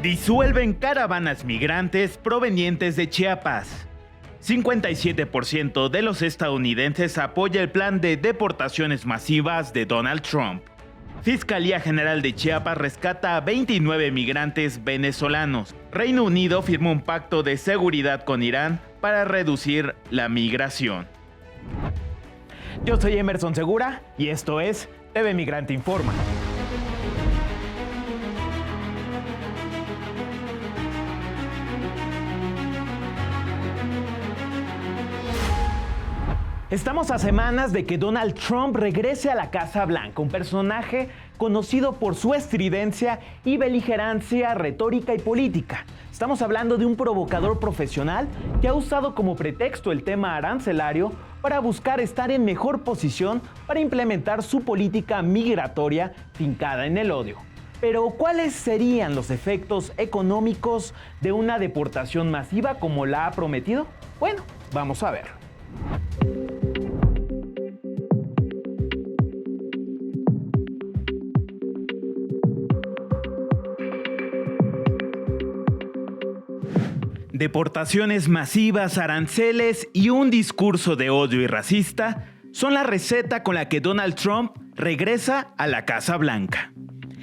Disuelven caravanas migrantes provenientes de Chiapas. 57% de los estadounidenses apoya el plan de deportaciones masivas de Donald Trump. Fiscalía General de Chiapas rescata a 29 migrantes venezolanos. Reino Unido firmó un pacto de seguridad con Irán para reducir la migración. Yo soy Emerson Segura y esto es TV Migrante Informa. Estamos a semanas de que Donald Trump regrese a la Casa Blanca, un personaje conocido por su estridencia y beligerancia retórica y política. Estamos hablando de un provocador profesional que ha usado como pretexto el tema arancelario para buscar estar en mejor posición para implementar su política migratoria fincada en el odio. Pero, ¿cuáles serían los efectos económicos de una deportación masiva como la ha prometido? Bueno, vamos a ver. Deportaciones masivas, aranceles y un discurso de odio y racista son la receta con la que Donald Trump regresa a la Casa Blanca.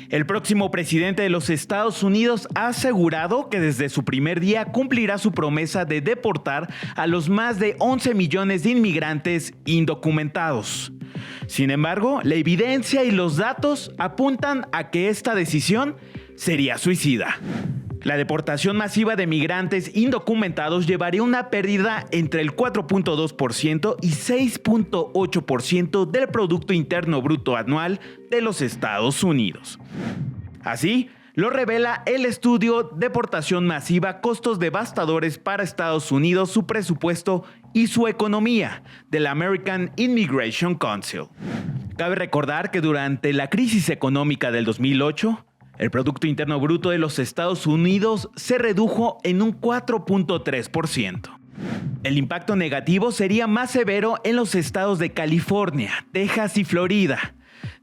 El próximo presidente de los Estados Unidos ha asegurado que desde su primer día cumplirá su promesa de deportar a los más de 11 millones de inmigrantes indocumentados. Sin embargo, la evidencia y los datos apuntan a que esta decisión sería suicida. La deportación masiva de migrantes indocumentados llevaría una pérdida entre el 4.2% y 6.8% del Producto Interno Bruto anual de los Estados Unidos. Así, lo revela el estudio Deportación Masiva, Costos Devastadores para Estados Unidos, su presupuesto y su economía, de la American Immigration Council. Cabe recordar que durante la crisis económica del 2008, el Producto Interno Bruto de los Estados Unidos se redujo en un 4.3%. El impacto negativo sería más severo en los estados de California, Texas y Florida,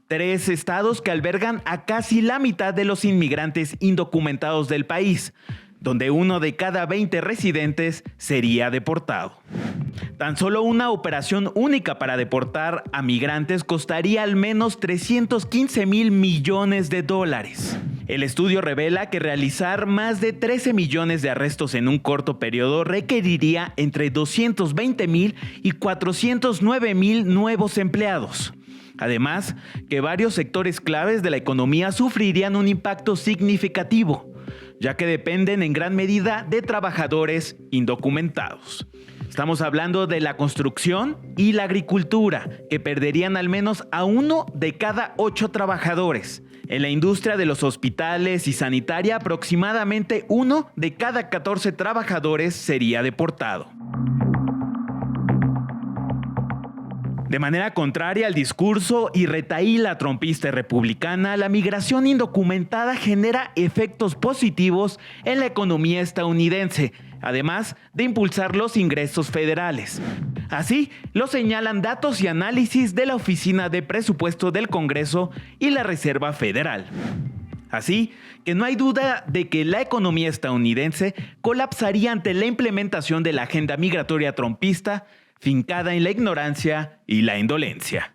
3 estados que albergan a casi la mitad de los inmigrantes indocumentados del país, donde 1 de cada 20 residentes sería deportado. Tan solo una operación única para deportar a migrantes costaría al menos $315 millones. El estudio revela que realizar más de 13 millones de arrestos en un corto periodo requeriría entre 220,000 y 409,000 nuevos empleados. Además, que varios sectores claves de la economía sufrirían un impacto significativo, ya que dependen en gran medida de trabajadores indocumentados. Estamos hablando de la construcción y la agricultura, que perderían al menos a 1 de cada 8 trabajadores. En la industria de los hospitales y sanitaria, aproximadamente 1 de cada 14 trabajadores sería deportado. De manera contraria al discurso y retahíla trompista y republicana, la migración indocumentada genera efectos positivos en la economía estadounidense, además de impulsar los ingresos federales. Así lo señalan datos y análisis de la Oficina de Presupuesto del Congreso y la Reserva Federal. Así que no hay duda de que la economía estadounidense colapsaría ante la implementación de la agenda migratoria trompista, fincada en la ignorancia y la indolencia.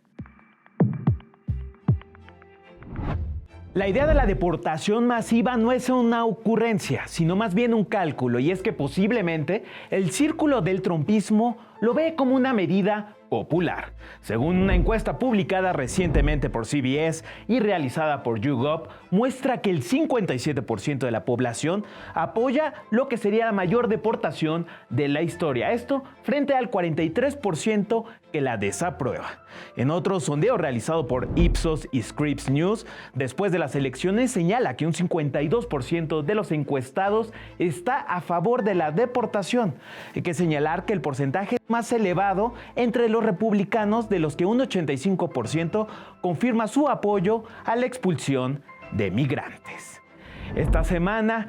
La idea de la deportación masiva no es una ocurrencia, sino más bien un cálculo, y es que posiblemente el círculo del trumpismo lo ve como una medida popular. Según una encuesta publicada recientemente por CBS y realizada por YouGov, muestra que el 57% de la población apoya lo que sería la mayor deportación de la historia. Esto frente al 43% que la desaprueba. En otro sondeo realizado por Ipsos y Scripps News, después de las elecciones, señala que un 52% de los encuestados está a favor de la deportación. Hay que señalar que el porcentaje es más elevado entre los republicanos, de los que un 85% confirma su apoyo a la expulsión de migrantes. Esta semana,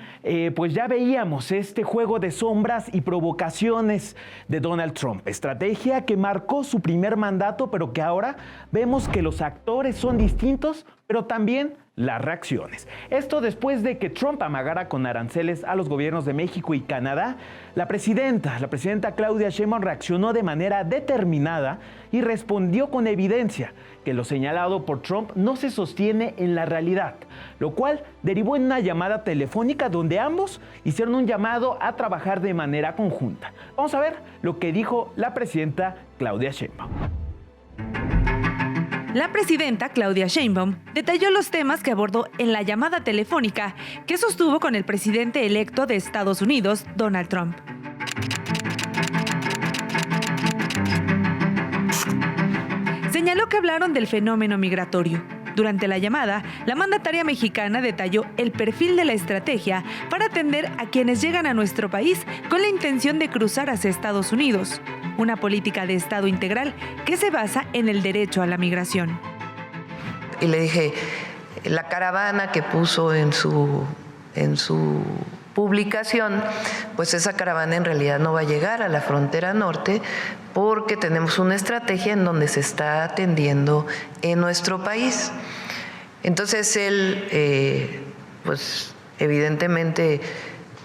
pues ya veíamos este juego de sombras y provocaciones de Donald Trump, estrategia que marcó su primer mandato, pero que ahora vemos que los actores son distintos, pero también las reacciones. Esto después de que Trump amagara con aranceles a los gobiernos de México y Canadá, la presidenta Claudia Sheinbaum reaccionó de manera determinada y respondió con evidencia que lo señalado por Trump no se sostiene en la realidad, lo cual derivó en una llamada telefónica donde ambos hicieron un llamado a trabajar de manera conjunta. Vamos a ver lo que dijo la presidenta Claudia Sheinbaum. La presidenta Claudia Sheinbaum detalló los temas que abordó en la llamada telefónica que sostuvo con el presidente electo de Estados Unidos, Donald Trump. Señaló que hablaron del fenómeno migratorio. Durante la llamada, la mandataria mexicana detalló el perfil de la estrategia para atender a quienes llegan a nuestro país con la intención de cruzar hacia Estados Unidos. Una política de Estado integral que se basa en el derecho a la migración. Y le dije, la caravana que puso en su publicación, pues esa caravana en realidad no va a llegar a la frontera norte porque tenemos una estrategia en donde se está atendiendo en nuestro país. Entonces él, pues evidentemente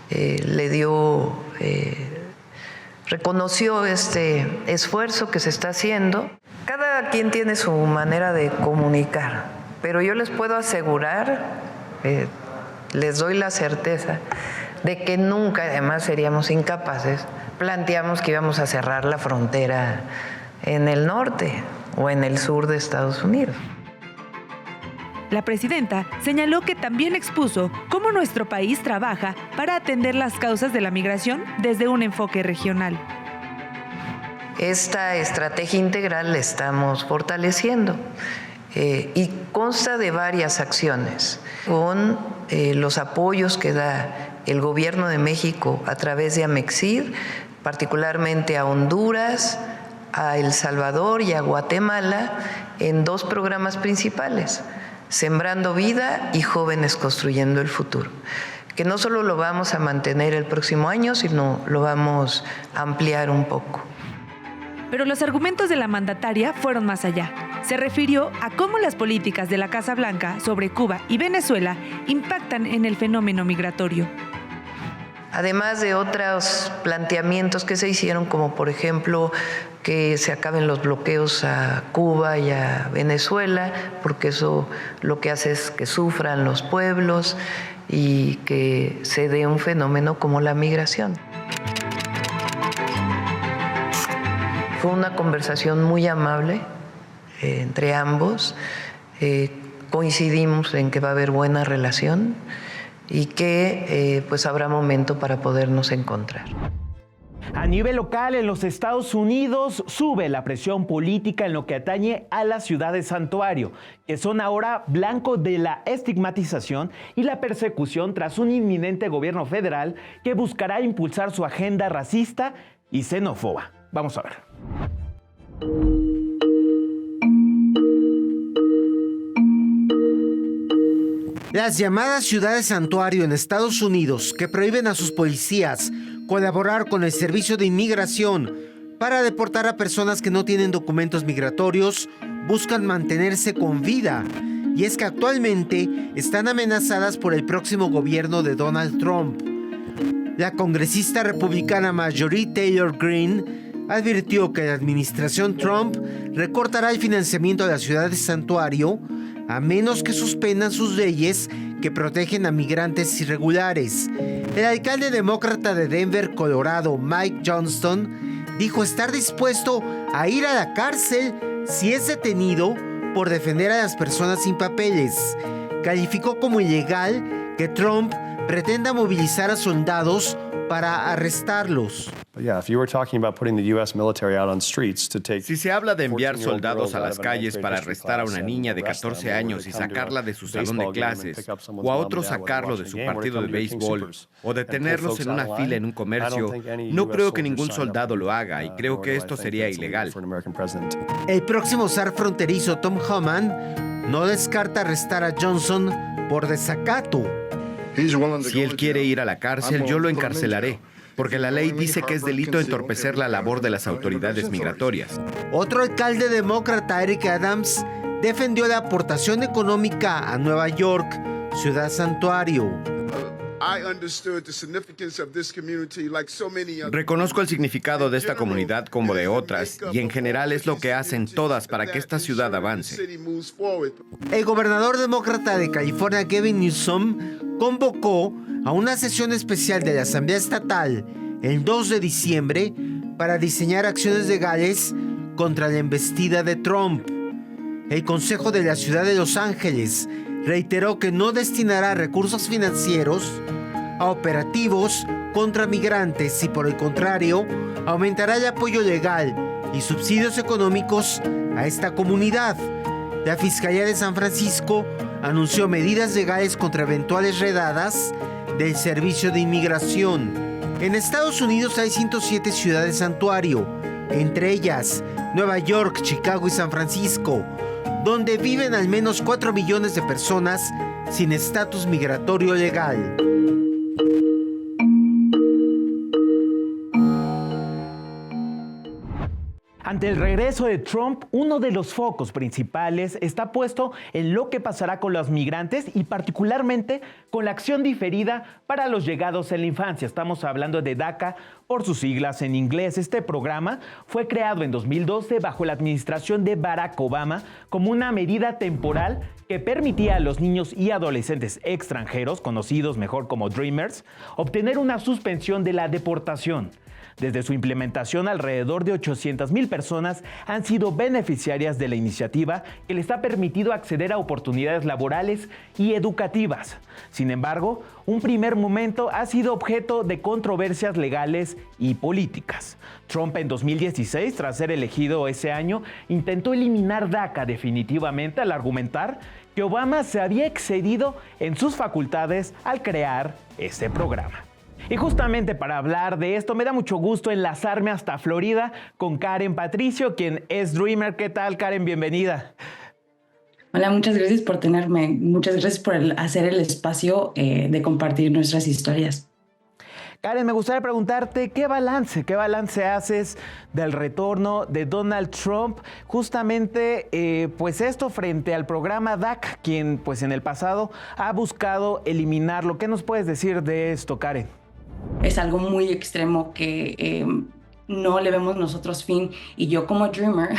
le dio... reconoció este esfuerzo que se está haciendo. Cada quien tiene su manera de comunicar, pero yo les puedo asegurar, les doy la certeza de que nunca, además seríamos incapaces, planteamos que íbamos a cerrar la frontera en el norte o en el sur de Estados Unidos. La presidenta señaló que también expuso cómo nuestro país trabaja para atender las causas de la migración desde un enfoque regional. Esta estrategia integral la estamos fortaleciendo y consta de varias acciones, con los apoyos que da el Gobierno de México a través de Amexid, particularmente a Honduras, a El Salvador y a Guatemala, en 2 programas principales: Sembrando Vida y Jóvenes Construyendo el Futuro, que no solo lo vamos a mantener el próximo año, sino lo vamos a ampliar un poco. Pero los argumentos de la mandataria fueron más allá. Se refirió a cómo las políticas de la Casa Blanca sobre Cuba y Venezuela impactan en el fenómeno migratorio. Además de otros planteamientos que se hicieron, como por ejemplo que se acaben los bloqueos a Cuba y a Venezuela, porque eso lo que hace es que sufran los pueblos y que se dé un fenómeno como la migración. Fue una conversación muy amable entre ambos. Coincidimos en que va a haber buena relación y que pues habrá momento para podernos encontrar. A nivel local, en los Estados Unidos, sube la presión política en lo que atañe a las ciudades santuario, que son ahora blanco de la estigmatización y la persecución tras un inminente gobierno federal que buscará impulsar su agenda racista y xenófoba. Vamos a ver. Las llamadas ciudades santuario en Estados Unidos, que prohíben a sus policías colaborar con el Servicio de Inmigración para deportar a personas que no tienen documentos migratorios, buscan mantenerse con vida. Y es que actualmente están amenazadas por el próximo gobierno de Donald Trump. La congresista republicana Marjorie Taylor Greene advirtió que la administración Trump recortará el financiamiento de las ciudades santuario a menos que suspendan sus leyes que protegen a migrantes irregulares. El alcalde demócrata de Denver, Colorado, Mike Johnston, dijo estar dispuesto a ir a la cárcel si es detenido por defender a las personas sin papeles. Calificó como ilegal que Trump pretenda movilizar a soldados para arrestarlos. Si se habla de enviar soldados a las calles para arrestar a una niña de 14 años y sacarla de su salón de clases, o a otro sacarlo de su partido de béisbol, o detenerlos en una fila en un comercio, no creo que ningún soldado lo haga y creo que esto sería ilegal. El próximo zar fronterizo Tom Homan no descarta arrestar a Johnson por desacato. Si él quiere ir a la cárcel, yo lo encarcelaré, porque la ley dice que es delito entorpecer la labor de las autoridades migratorias. Otro alcalde demócrata, Eric Adams, defendió la aportación económica a Nueva York, ciudad santuario. Reconozco el significado de esta comunidad como de otras, y en general es lo que hacen todas para que esta ciudad avance. El gobernador demócrata de California, Gavin Newsom, convocó a una sesión especial de la Asamblea Estatal el 2 de diciembre para diseñar acciones legales contra la embestida de Trump. El Consejo de la Ciudad de Los Ángeles reiteró que no destinará recursos financieros a operativos contra migrantes y, por el contrario, aumentará el apoyo legal y subsidios económicos a esta comunidad. La Fiscalía de San Francisco anunció medidas legales contra eventuales redadas del Servicio de Inmigración. En Estados Unidos hay 107 ciudades santuario, entre ellas Nueva York, Chicago y San Francisco, donde viven al menos 4 millones de personas sin estatus migratorio legal. Ante el regreso de Trump, uno de los focos principales está puesto en lo que pasará con los migrantes y particularmente con la acción diferida para los llegados en la infancia. Estamos hablando de DACA por sus siglas en inglés. Este programa fue creado en 2012 bajo la administración de Barack Obama como una medida temporal que permitía a los niños y adolescentes extranjeros, conocidos mejor como Dreamers, obtener una suspensión de la deportación. Desde su implementación, alrededor de 800,000 personas han sido beneficiarias de la iniciativa que les ha permitido acceder a oportunidades laborales y educativas. Sin embargo, un primer momento ha sido objeto de controversias legales y políticas. Trump en 2016, tras ser elegido ese año, intentó eliminar DACA definitivamente al argumentar que Obama se había excedido en sus facultades al crear este programa. Y justamente para hablar de esto, me da mucho gusto enlazarme hasta Florida con Karen Patricio, quien es Dreamer. ¿Qué tal, Karen? Bienvenida. Hola, muchas gracias por tenerme. Muchas gracias por hacer el espacio de compartir nuestras historias. Karen, me gustaría preguntarte, ¿qué balance haces del retorno de Donald Trump? Justamente, pues esto frente al programa DACA, quien pues en el pasado ha buscado eliminarlo. ¿Qué nos puedes decir de esto, Karen? Es algo muy extremo que no le vemos nosotros fin, y yo como Dreamer,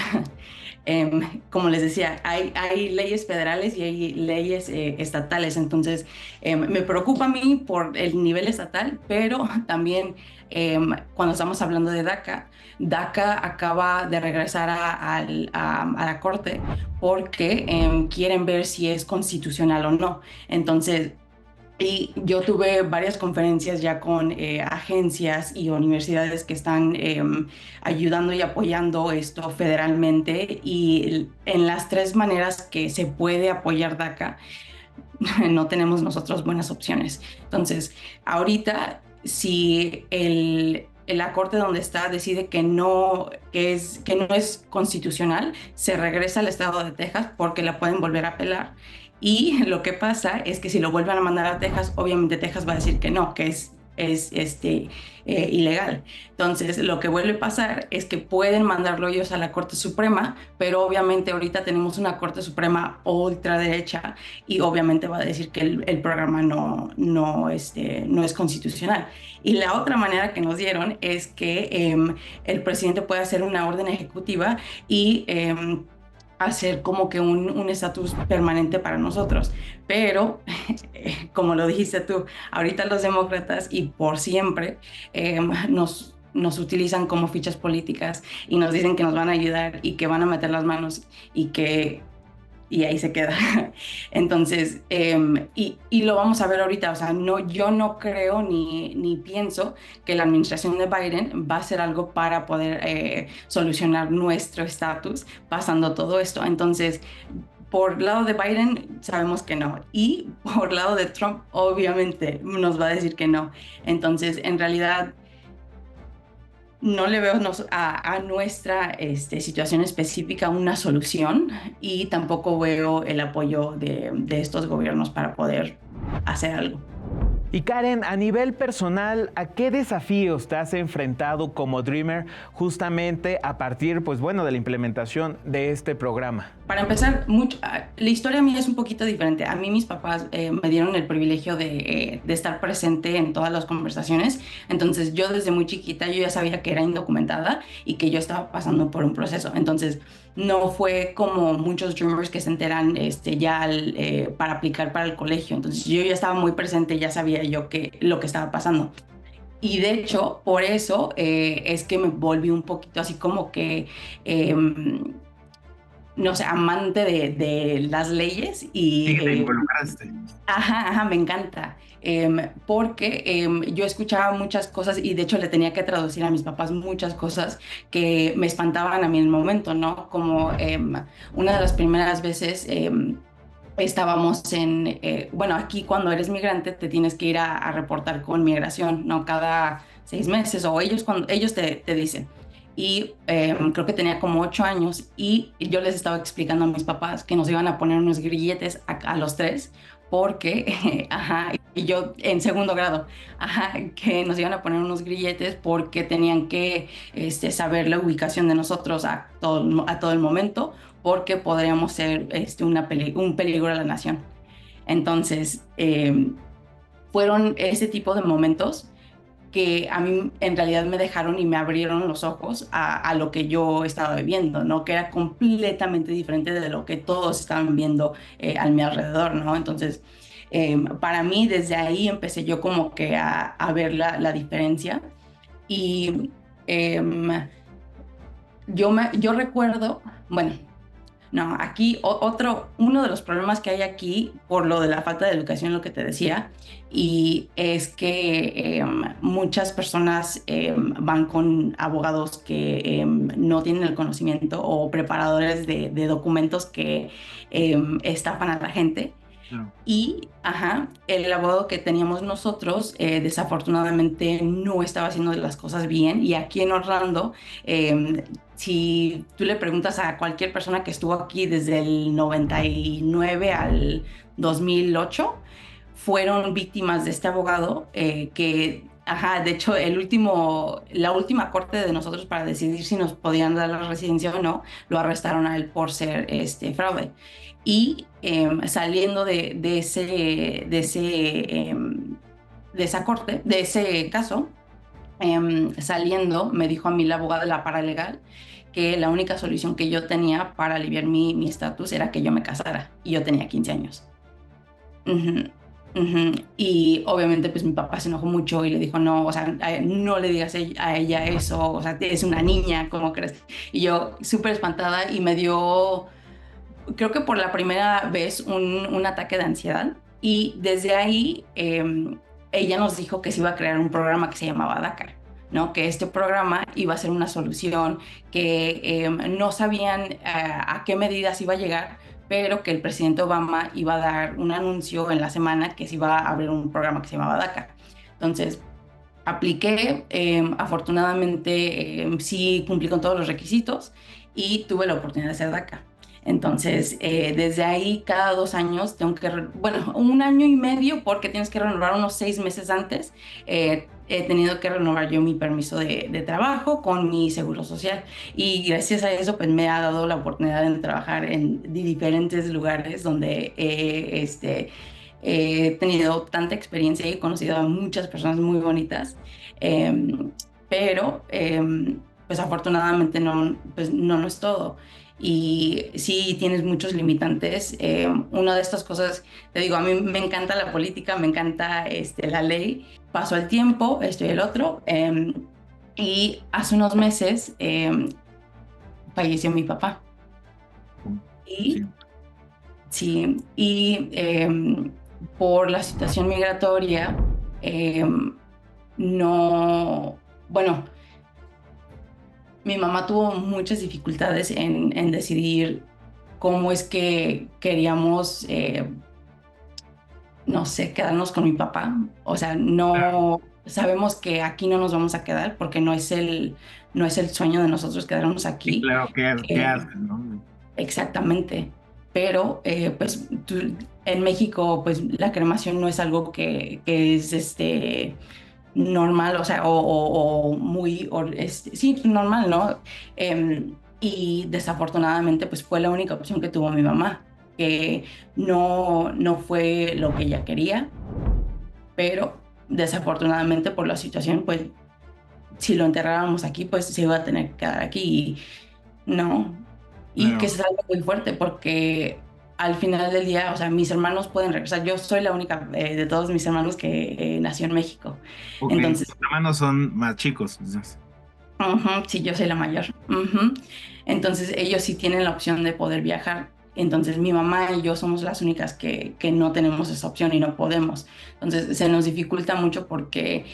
como les decía, hay leyes federales y hay leyes estatales, entonces me preocupa a mí por el nivel estatal, pero también cuando estamos hablando de DACA acaba de regresar a la corte porque quieren ver si es constitucional o no. Entonces, y yo tuve varias conferencias ya con agencias y universidades que están ayudando y apoyando esto federalmente, y en las 3 maneras que se puede apoyar DACA, no tenemos nosotros buenas opciones. Entonces, ahorita, si la corte donde está decide que no es constitucional, se regresa al estado de Texas porque la pueden volver a apelar. Y lo que pasa es que si lo vuelven a mandar a Texas, obviamente Texas va a decir que no, que es ilegal. Entonces, lo que vuelve a pasar es que pueden mandarlo ellos a la Corte Suprema, pero obviamente ahorita tenemos una Corte Suprema ultraderecha y obviamente va a decir que el programa no es constitucional. Y la otra manera que nos dieron es que el presidente puede hacer una orden ejecutiva y hacer como que un estatus permanente para nosotros. Pero, como lo dijiste tú, ahorita los demócratas y por siempre nos utilizan como fichas políticas y nos dicen que nos van a ayudar y que van a meter las manos y ahí se queda. Entonces, y lo vamos a ver ahorita. O sea, yo no creo ni pienso que la administración de Biden va a hacer algo para poder solucionar nuestro estatus pasando todo esto. Entonces, por lado de Biden sabemos que no, y por lado de Trump obviamente nos va a decir que no. Entonces, en realidad, no le veo a nuestra situación específica una solución, y tampoco veo el apoyo de estos gobiernos para poder hacer algo. Y Karen, a nivel personal, ¿a qué desafíos te has enfrentado como Dreamer justamente a partir, pues bueno, de la implementación de este programa? Para empezar, la historia mía es un poquito diferente. A mí mis papás me dieron el privilegio de estar presente en todas las conversaciones. Entonces yo desde muy chiquita yo ya sabía que era indocumentada y que yo estaba pasando por un proceso. Entonces no fue como muchos Dreamers que se enteran para aplicar para el colegio. Entonces yo ya estaba muy presente, ya sabía yo lo que estaba pasando. Y de hecho, por eso es que me volví un poquito así como que... no sé, amante de las leyes y... Sí, te involucraste. Ajá, me encanta. Porque yo escuchaba muchas cosas y de hecho le tenía que traducir a mis papás muchas cosas que me espantaban a mí en el momento, ¿no? Como una de las primeras veces estábamos bueno, aquí cuando eres migrante te tienes que ir a reportar con migración, ¿no? Cada 6 meses o ellos te dicen. Y creo que tenía como 8 años y yo les estaba explicando a mis papás que nos iban a poner unos grilletes a los 3 porque, y yo en segundo grado, que nos iban a poner unos grilletes porque tenían que saber la ubicación de nosotros a todo el momento porque podríamos ser un peligro a la nación. Entonces, fueron ese tipo de momentos que a mí en realidad me dejaron y me abrieron los ojos a lo que yo estaba viviendo, ¿no? Que era completamente diferente de lo que todos estaban viendo a mi alrededor, ¿no? Entonces, para mí desde ahí empecé yo como que a ver la diferencia y yo recuerdo, bueno, no, aquí uno de los problemas que hay aquí por lo de la falta de educación, lo que te decía, y es que muchas personas van con abogados que no tienen el conocimiento o preparadores de documentos que estafan a la gente. No. Y el abogado que teníamos nosotros desafortunadamente no estaba haciendo las cosas bien y aquí en Orlando si tú le preguntas a cualquier persona que estuvo aquí desde el 99 al 2008, fueron víctimas de este abogado que, de hecho, la última corte de nosotros para decidir si nos podían dar la residencia o no, lo arrestaron a él por ser fraude. Y saliendo de esa corte, de ese caso, saliendo, me dijo a mí la abogada de la paralegal que la única solución que yo tenía para aliviar mi estatus era que yo me casara, y yo tenía 15 años. Y obviamente pues mi papá se enojó mucho y le dijo, no, o sea, no le digas a ella eso, o sea, es una niña, ¿cómo crees? Y yo súper espantada y me dio, creo que por la primera vez, un ataque de ansiedad, y desde ahí ella nos dijo que se iba a crear un programa que se llamaba DACA, ¿no? Que este programa iba a ser una solución, que no sabían a qué medidas iba a llegar, pero que el presidente Obama iba a dar un anuncio en la semana que se iba a abrir un programa que se llamaba DACA. Entonces, apliqué, afortunadamente sí cumplí con todos los requisitos y tuve la oportunidad de hacer DACA. Entonces, desde ahí, cada 2 años tengo que, 1 año y medio, porque tienes que renovar unos 6 meses antes, he tenido que renovar yo mi permiso de trabajo con mi seguro social. Y gracias a eso, pues me ha dado la oportunidad de trabajar en diferentes lugares donde he tenido tanta experiencia y he conocido a muchas personas muy bonitas. Pero, pues afortunadamente no es todo. Y sí tienes muchos limitantes. Una de estas cosas, te digo, a mí me encanta la política, me encanta la ley. Pasó el tiempo, esto y el otro, y hace unos meses falleció mi papá. Y por la situación migratoria, mi mamá tuvo muchas dificultades en decidir cómo es que queríamos, quedarnos con mi papá. O sea, sabemos que aquí no nos vamos a quedar porque no es el sueño de nosotros quedarnos aquí. Sí, claro, ¿qué hacen, no? Exactamente. Pero, pues, en México, pues la cremación no es algo que es normal, o sea, o muy, sí, normal, ¿no? Y desafortunadamente, pues fue la única opción que tuvo mi mamá, que no fue lo que ella quería, pero desafortunadamente por la situación, pues si lo enterrábamos aquí, pues se iba a tener que quedar aquí y no. Y que es algo muy fuerte porque al final del día, o sea, mis hermanos pueden regresar. Yo soy la única de todos mis hermanos que nació en México. Okay. Entonces, tus hermanos son más chicos. Sí, yo soy la mayor. Entonces, ellos sí tienen la opción de poder viajar. Entonces, mi mamá y yo somos las únicas que no tenemos esa opción y no podemos. Entonces, se nos dificulta mucho porque,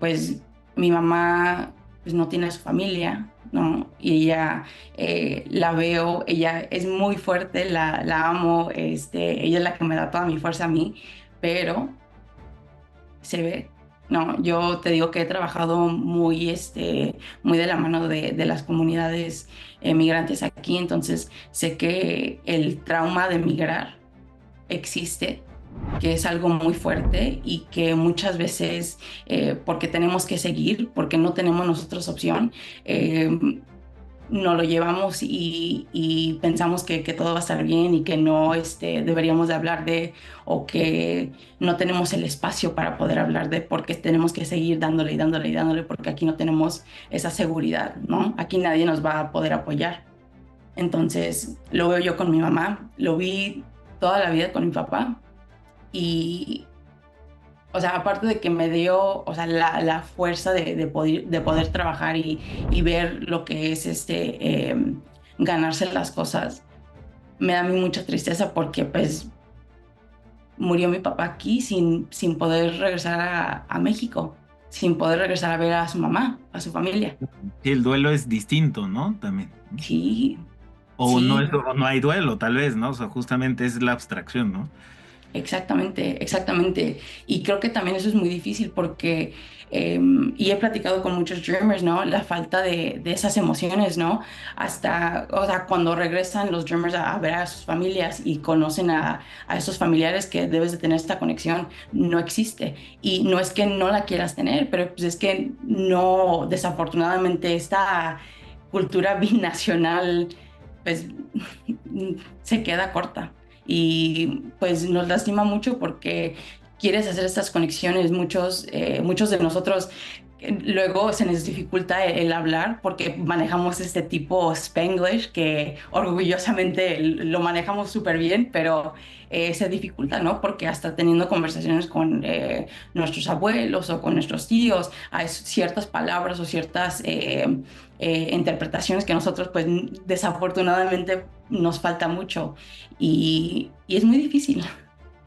pues, mi mamá pues, no tiene a su familia, ¿no? Y ella, la veo, ella es muy fuerte, la amo, ella es la que me da toda mi fuerza a mí, pero se ve, no, yo te digo que he trabajado muy de la mano de las comunidades migrantes aquí, entonces sé que el trauma de migrar existe, que es algo muy fuerte y que muchas veces, porque tenemos que seguir, porque no tenemos nosotros opción, nos lo llevamos y pensamos que todo va a estar bien y que no deberíamos de hablar de, o que no tenemos el espacio para poder hablar de, porque tenemos que seguir dándole y dándole y dándole, porque aquí no tenemos esa seguridad, ¿no? Aquí nadie nos va a poder apoyar. Entonces, lo veo yo con mi mamá, lo vi toda la vida con mi papá. Y, o sea, aparte de que me dio, o sea, la fuerza de poder trabajar y ver lo que es ganarse las cosas, me da a mí mucha tristeza porque, pues, murió mi papá aquí sin poder regresar a México, sin poder regresar a ver a su mamá, a su familia. Sí, el duelo es distinto, ¿no? También. Sí. O sí. no hay duelo, tal vez, ¿no? O sea, justamente es la abstracción, ¿no? Exactamente, exactamente. Y creo que también eso es muy difícil porque, y he platicado con muchos Dreamers, ¿no? La falta de esas emociones, ¿no? Hasta, o sea, cuando regresan los Dreamers a ver a sus familias y conocen a esos familiares que debes de tener esta conexión, no existe. Y no es que no la quieras tener, pero pues es que no, desafortunadamente, esta cultura binacional, pues, se queda corta. Y pues nos lastima mucho porque quieres hacer estas conexiones, muchos de nosotros luego se nos dificulta el hablar porque manejamos este tipo Spanglish que orgullosamente lo manejamos súper bien, pero se dificulta, ¿no? Porque hasta teniendo conversaciones con nuestros abuelos o con nuestros tíos, hay ciertas palabras o ciertas interpretaciones que nosotros pues desafortunadamente nos falta mucho y es muy difícil,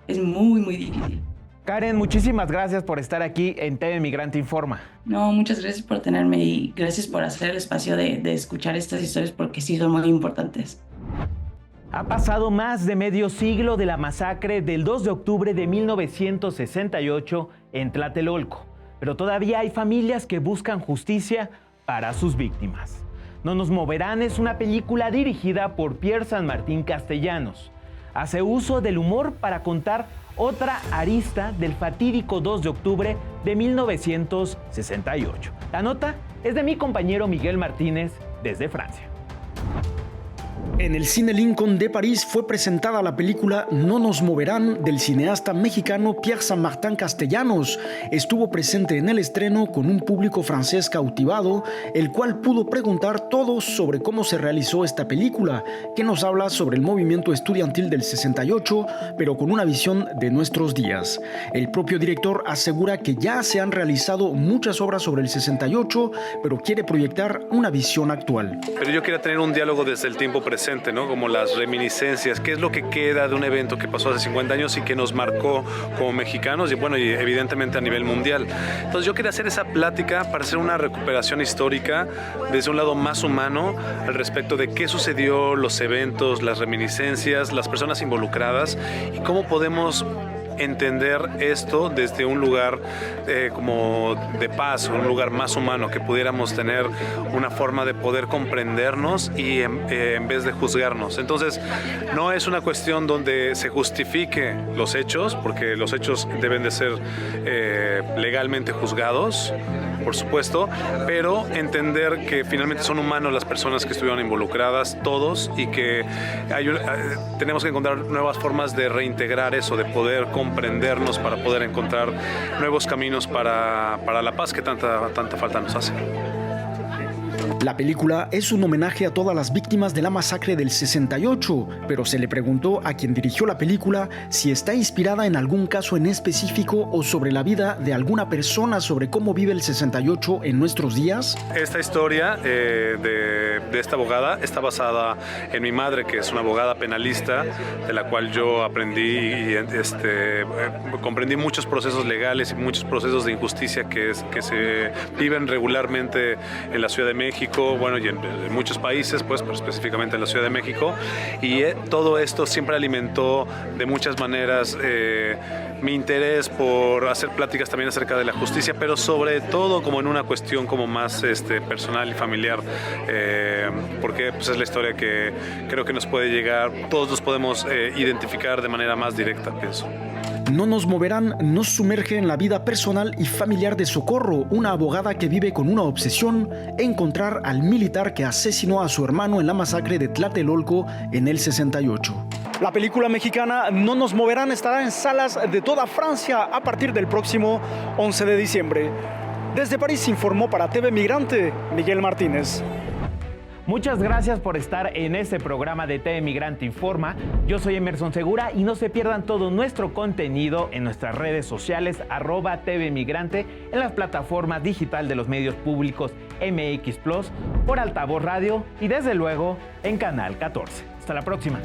es muy, muy difícil. Karen, muchísimas gracias por estar aquí en TV Migrante Informa. No, muchas gracias por tenerme y gracias por hacer el espacio de escuchar estas historias porque sí son muy importantes. Ha pasado más de medio siglo de la masacre del 2 de octubre de 1968 en Tlatelolco, pero todavía hay familias que buscan justicia para sus víctimas. No nos moverán es una película dirigida por Pierre San Martín Castellanos. Hace uso del humor para contar otra arista del fatídico 2 de octubre de 1968. La nota es de mi compañero Miguel Martínez desde Francia. En el Cine Lincoln de París fue presentada la película No nos moverán del cineasta mexicano Pierre San Martín Castellanos. Estuvo presente en el estreno con un público francés cautivado, el cual pudo preguntar todo sobre cómo se realizó esta película, que nos habla sobre el movimiento estudiantil del 68, pero con una visión de nuestros días. El propio director asegura que ya se han realizado muchas obras sobre el 68, pero quiere proyectar una visión actual. Pero yo quería tener un diálogo desde el tiempo presente, ¿no? Como las reminiscencias, qué es lo que queda de un evento que pasó hace 50 años y que nos marcó como mexicanos y bueno, y evidentemente a nivel mundial. Entonces yo quería hacer esa plática para hacer una recuperación histórica desde un lado más humano al respecto de qué sucedió, los eventos, las reminiscencias, las personas involucradas y cómo podemos entender esto desde un lugar como de paz, un lugar más humano, que pudiéramos tener una forma de poder comprendernos y en vez de juzgarnos. Entonces, no es una cuestión donde se justifique los hechos, porque los hechos deben de ser legalmente juzgados, por supuesto, pero entender que finalmente son humanos las personas que estuvieron involucradas, todos, y que tenemos que encontrar nuevas formas de reintegrar eso, de poder comprendernos para poder encontrar nuevos caminos para la paz que tanta falta nos hace. La película es un homenaje a todas las víctimas de la masacre del 68, pero se le preguntó a quien dirigió la película si está inspirada en algún caso en específico o sobre la vida de alguna persona, sobre cómo vive el 68 en nuestros días. Esta historia de esta abogada está basada en mi madre, que es una abogada penalista, de la cual yo aprendí y comprendí muchos procesos legales y muchos procesos de injusticia que se viven regularmente en la Ciudad de México, bueno, y en muchos países, pues, pero específicamente en la Ciudad de México, y todo esto siempre alimentó de muchas maneras mi interés por hacer pláticas también acerca de la justicia, pero sobre todo como en una cuestión como más personal y familiar, porque pues, es la historia que creo que nos puede llegar, todos nos podemos identificar de manera más directa, pienso. No nos moverán nos sumerge en la vida personal y familiar de Socorro, una abogada que vive con una obsesión: encontrar al militar que asesinó a su hermano en la masacre de Tlatelolco en el 68. La película mexicana No nos moverán estará en salas de toda Francia a partir del próximo 11 de diciembre. Desde París informó para TV Migrante Miguel Martínez. Muchas gracias por estar en este programa de TV Migrante Informa. Yo soy Emerson Segura y no se pierdan todo nuestro contenido en nuestras redes sociales @TV Migrante, en las plataformas digital de los medios públicos MX Plus, por Altavoz Radio y desde luego en Canal 14. Hasta la próxima.